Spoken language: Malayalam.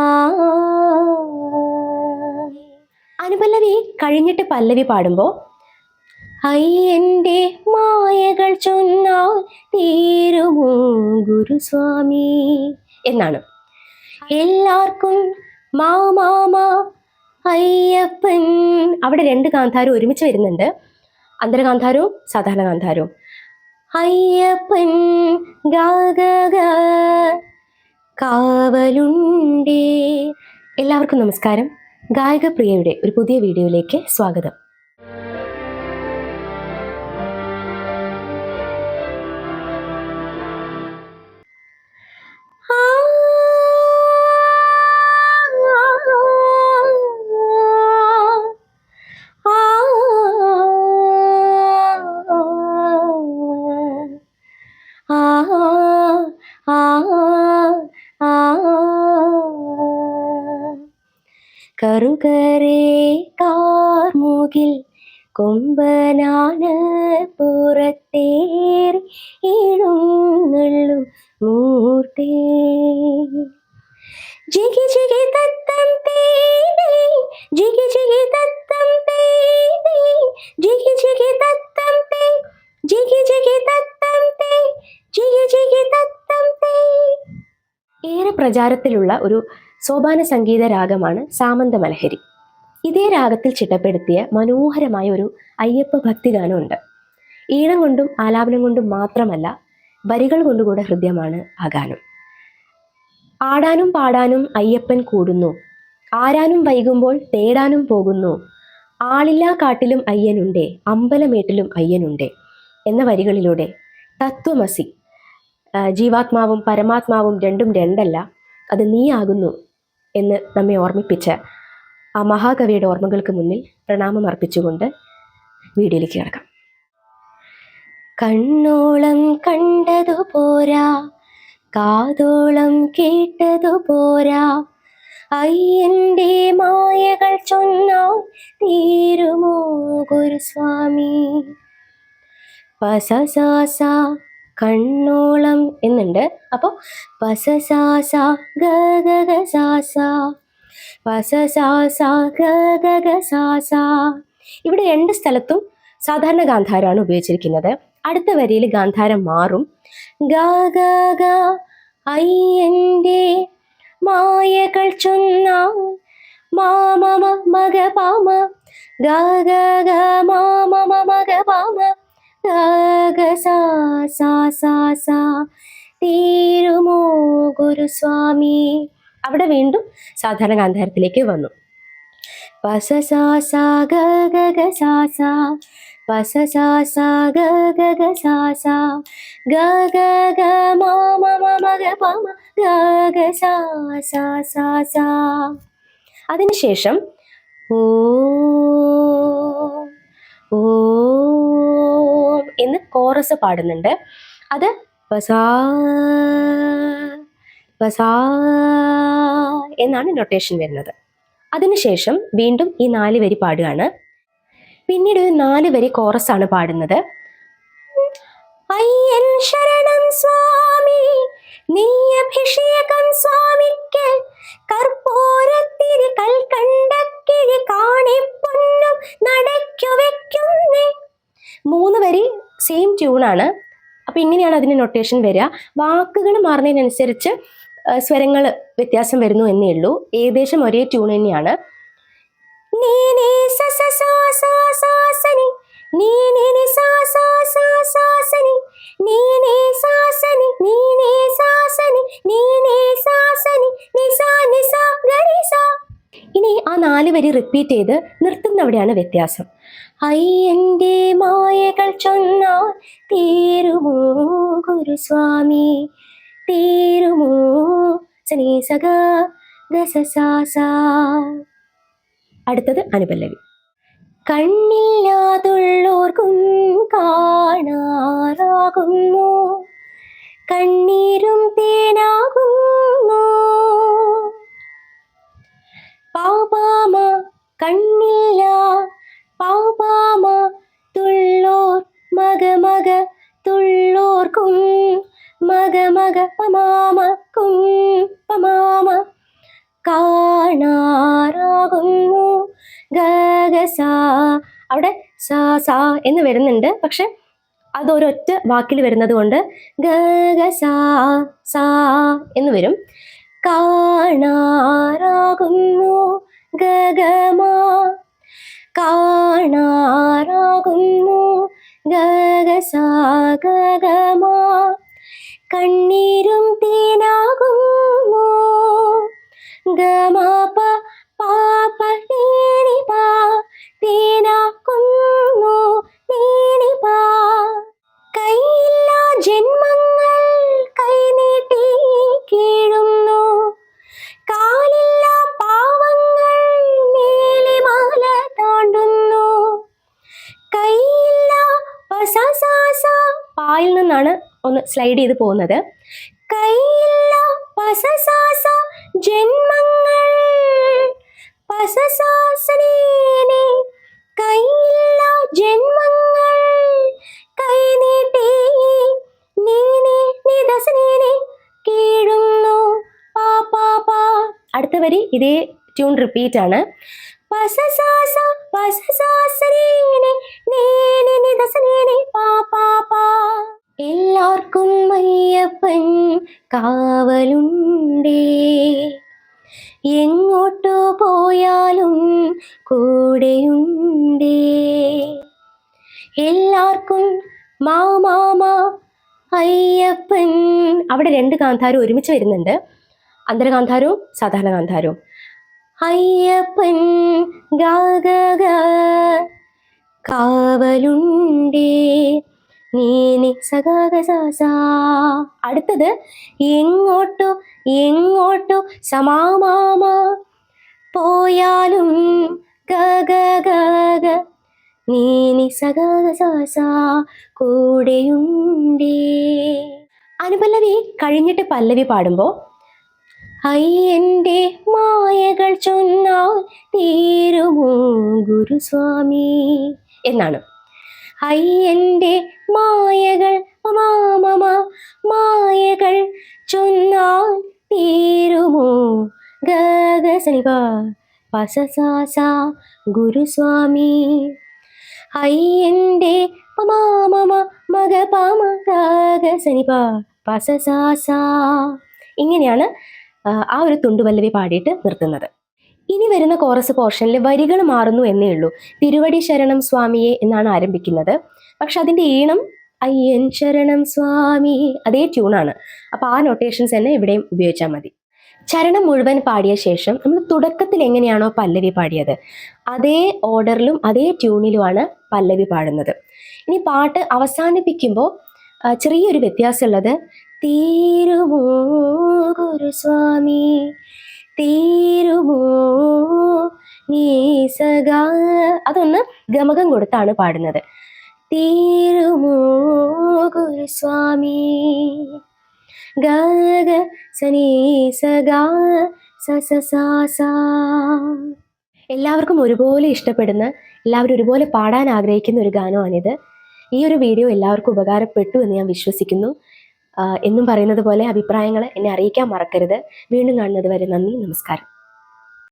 ആ. അനുപല്ലവി കഴിഞ്ഞിട്ട് പല്ലവി പാടുമ്പോൾ അയ്യന്റെ മായകൾ ചൊന്നാൽ തീരുമോ ഗുരുസ്വാമി എന്നാണ്. എല്ലാവർക്കും മാമാമ അയ്യപ്പൻ. അവിടെ രണ്ട് ഗാന്ധാരം ഒരുമിച്ച് വരുന്നുണ്ട്, അന്തരഗാന്ധാരവും സാധാരണ ഗാന്ധാരവും. അയ്യപ്പൻ ഗാഗ കാവലുണ്ടേ. എല്ലാവർക്കും നമസ്കാരം. ഗായകപ്രിയയുടെ ഒരു പുതിയ വീഡിയോയിലേക്ക് സ്വാഗതം. കറുകരേ കാർമുകിൽ കൊമ്പനാണ് പുറത്തേറി എഴുന്നള്ളും മൂർത്തേ. ജിഗി ജിഗി തത്തം തേനേ ജിഗി ജിഗി തത്തം തേനേ ജിഗി ജിഗി തത്തം തേ ജിഗി ജിഗി തത്തം തേ ജിഗി ജിഗി തത്തം തേ. ഏറെ പ്രചാരത്തിലുള്ള ഒരു സോപാന സംഗീത രാഗമാണ് സാമന്തമലഹരി. ഇതേ രാഗത്തിൽ ചിട്ടപ്പെടുത്തിയ മനോഹരമായ ഒരു അയ്യപ്പ ഭക്തി ഗാനമുണ്ട്. ഈണം കൊണ്ടും ആലാപനം കൊണ്ടും മാത്രമല്ല, വരികൾ കൊണ്ടുകൂടെ ഹൃദ്യമാണ് ആ ഗാനം. ആടാനും പാടാനും അയ്യപ്പൻ കൂടുന്നു, ആരാനും വൈകുമ്പോൾ തേടാനും പോകുന്നു, ആളില്ലാ കാട്ടിലും അയ്യനുണ്ടേ, അമ്പലമേട്ടിലും അയ്യനുണ്ടേ എന്ന വരികളിലൂടെ തത്വമസി, ജീവാത്മാവും പരമാത്മാവും രണ്ടും രണ്ടല്ല, അത് നീയാകുന്നു എന്ന് നമ്മെ ഓർമ്മിപ്പിച്ച ആ മഹാകവിയുടെ ഓർമ്മകൾക്ക് മുന്നിൽ പ്രണാമം അർപ്പിച്ചുകൊണ്ട് വീഡിയോയിലേക്ക് കിടക്കാം. കണ്ണോളം കണ്ടതു പോരാ, കാതോളം കേട്ടതു പോരാ, അയ്യന്റെ മായകൾ ചൊന്നാൽ തീരുമോ ഗുരുസ്വാമി. പസസാസ കണ്ണോളം എന്നുണ്ട്. അപ്പോൾ പസസാസ ഗഗ സാസ പസസാസ ഗഗ സാസ. ഇവിടെ രണ്ട് സ്ഥലത്തും സാധാരണ ഗാന്ധാരമാണ് ഉപയോഗിച്ചിരിക്കുന്നത്. അടുത്ത വരിയിൽ ഗാന്ധാരം മാറും. ഗഗ അയ്യന്റെ മായകൾ ചൊന്നാൽ മാമമ മഗ പാമ ഗഗ മാമമ മഗ പാമ ഗഗ സാസ തീരുമോ ഗുരുസ്വാമി. അവിടെ വീണ്ടും സാധാരണ ഗാന്ധാരത്തിലേക്ക് വന്നു. പസസാസ ഗഗ സാസ പസസാസ ഗഗ സാസ ഗഗ മാമമ മഗ പാമ ഗഗ സാസ. അതിനുശേഷം ഓ ഓ എന്ന് കോറസ് പാടുന്നുണ്ട്. അത് പസാ പസാ എന്നാണ് നൊട്ടേഷൻ വരുന്നത്. അതിനുശേഷം വീണ്ടും ഈ 4 വരി പാടുകയാണ്. പിന്നീട് ഒരു 4 വരി കോറസ് ആണ് പാടുന്നത്. അയ്യൻ ശരണം സ്വാമി, നീ അഭിഷേകം സ്വാമിക്ക്, കർപ്പൂരത്തിരി കൽക്കണ്ടക്കിഴി കാണിപ്പൊന്നും നടയ്ക്കു വെക്കുന്നേ. 3 വരി സെയിം ട്യൂണാണ്. അപ്പം ഇങ്ങനെയാണ് അതിന് നൊട്ടേഷൻ വരിക. വാക്കുകൾ മാറുന്നതിനനുസരിച്ച് സ്വരങ്ങൾ വ്യത്യാസം വരുന്നു എന്നേ ഉള്ളൂ. ഏകദേശം ഒരേ ട്യൂൺ തന്നെയാണ്. ഇനി ആ 4 വരി റിപ്പീറ്റ് ചെയ്ത് നിർത്തുന്നവിടെയാണ് വ്യത്യാസം. അയ്യന്റെ മായകൾ ചൊന്നാൽ തീരുമോ ഗുരുസ്വാമി, തീരുമോ സനി സഗ ഗസസാസ. അടുത്തത് അനുപല്ലവി. കണ്ണില്ലാതുള്ളോർക്കും കാണാറാകുന്നു, കണ്ണീരും തേനാകുന്നു, പാപാമ കണ്ണില്ല പാപാമ തുള്ളോർ മഗ മഗ തുള്ളോർക്കും മഗ മഗ പമാമക്കും പമാമ കാണാറാകുന്നു ഗഗസ. അവിടെ സ സ എന്ന് വരുന്നുണ്ട്, പക്ഷെ അതൊരൊറ്റ വാക്കിൽ വരുന്നത് കൊണ്ട് ഗഗസ സ എന്ന് വരും. കാണാറാകുന്നു ഗഗമ, കാണാറാകുന്നു ഗഗസ ഗഗമ. കണ്ണീരും തേനാകുന്നു ഗമ പ പാപ നീനി പാ, തേനാക്കുന്നു നീനി പാ. കൈയില്ല ജന്മങ്ങൾ കൈനീട്ടി കീഴുന്നു, കാലില്ല പാവങ്ങൾ നീലിമാല താണ്ടുന്നു. കൈയില്ല പസസാസ, പായിൽ നിന്നാണ് ഒന്ന് സ്ലൈഡ് ചെയ്ത് പോകുന്നത്. കൈയില്ല പസസാസ ജന്മങ്ങൾ പസസാസനീനി, കൈയില്ല ജന്മങ്ങൾ കൈനീട്ടി നീനി നിദസനീനി കീഴുന്നു പാ പാ പാ. അടുത്ത വരി ഇതേ ട്യൂൺ റിപ്പീറ്റ് ആണ്. പസസാസ പസസാസനീനി നീനി നിദസനീനി പാ പാ പാ. എല്ലാവർക്കും അയ്യപ്പൻ കാവലുണ്ടേ, എങ്ങോട്ടു പോയാലും കൂടെയുണ്ടേ. എല്ലാവർക്കും മാമാമ അയ്യപ്പൻ. അവിടെ രണ്ട് കാന്താരവും ഒരുമിച്ച് വരുന്നുണ്ട്, അന്തരകാന്താരവും സാധാരണ കാന്താരവും. അയ്യപ്പൻ ഗഗ കാവലുണ്ടേ നീനി സഗസ. അടുത്തത് എങ്ങോട്ടോ എങ്ങോട്ടോ സമാമാമ പോയാലും ഗഗ ഗഗ നീനി സഗസ കൂടെയുണ്ടേ. അനുപല്ലവി കഴിഞ്ഞിട്ട് പല്ലവി പാടുമ്പോൾ അയ്യൻ്റെ മായകൾ ചൊന്നാൽ തീരുമോ ഗുരുസ്വാമി എന്നാണ്. അയ്യൻ്റെ മായകൾ മാമമ മായകൾ ചൊന്നാൽ തീരുമോ ഗഗസനിപ പസസാസ ഗുരുസ്വാമി. അയ്യൻ്റെ മാമമ മഗ പാമ ഗഗസനിപ പസസാസ. ഇങ്ങനെയാണ് ആ ഒരു തുണ്ടുപല്ലവി പാടിയിട്ട് നിർത്തുന്നത്. ഇനി വരുന്ന കോറസ് പോർഷനിൽ വരികൾ മാറുന്നു എന്നേ ഉള്ളൂ. തിരുവടി ശരണം സ്വാമിയെ എന്നാണ് ആരംഭിക്കുന്നത്, പക്ഷെ അതിൻ്റെ ഈണം അയ്യൻ ശരണം സ്വാമി അതേ ട്യൂണാണ്. അപ്പോൾ ആ നൊട്ടേഷൻസ് തന്നെ ഇവിടെയും ഉപയോഗിച്ചാൽ മതി. ചരണം മുഴുവൻ പാടിയ ശേഷം നമ്മൾ തുടക്കത്തിൽ എങ്ങനെയാണോ പല്ലവി പാടിയത് അതേ ഓർഡറിലും അതേ ട്യൂണിലുമാണ് പല്ലവി പാടുന്നത്. ഇനി പാട്ട് അവസാനിപ്പിക്കുമ്പോൾ ചെറിയൊരു വ്യത്യാസമുള്ളത് തീരുമോ ഗുരുസ്വാമി തീരുമോ നീസഗ, അതൊന്ന് ഗമകം കൊടുത്താണ് പാടുന്നത്. തീരുമോ ഗുരുസ്വാമി ഗഗ സനീസഗ സസസാസ. എല്ലാവർക്കും ഒരുപോലെ ഇഷ്ടപ്പെടുന്ന, എല്ലാവരും ഒരുപോലെ പാടാൻ ആഗ്രഹിക്കുന്ന ഒരു ഗാനമാണിത്. ഈ ഒരു വീഡിയോ എല്ലാവർക്കും ഉപകാരപ്പെട്ടു എന്ന് ഞാൻ വിശ്വസിക്കുന്നു. എന്നും പറയുന്നത് പോലെ അഭിപ്രായങ്ങൾ എന്നെ അറിയിക്കാൻ മറക്കരുത്. വീണ്ടും കാണുന്നത് വരെ നന്ദി, നമസ്കാരം.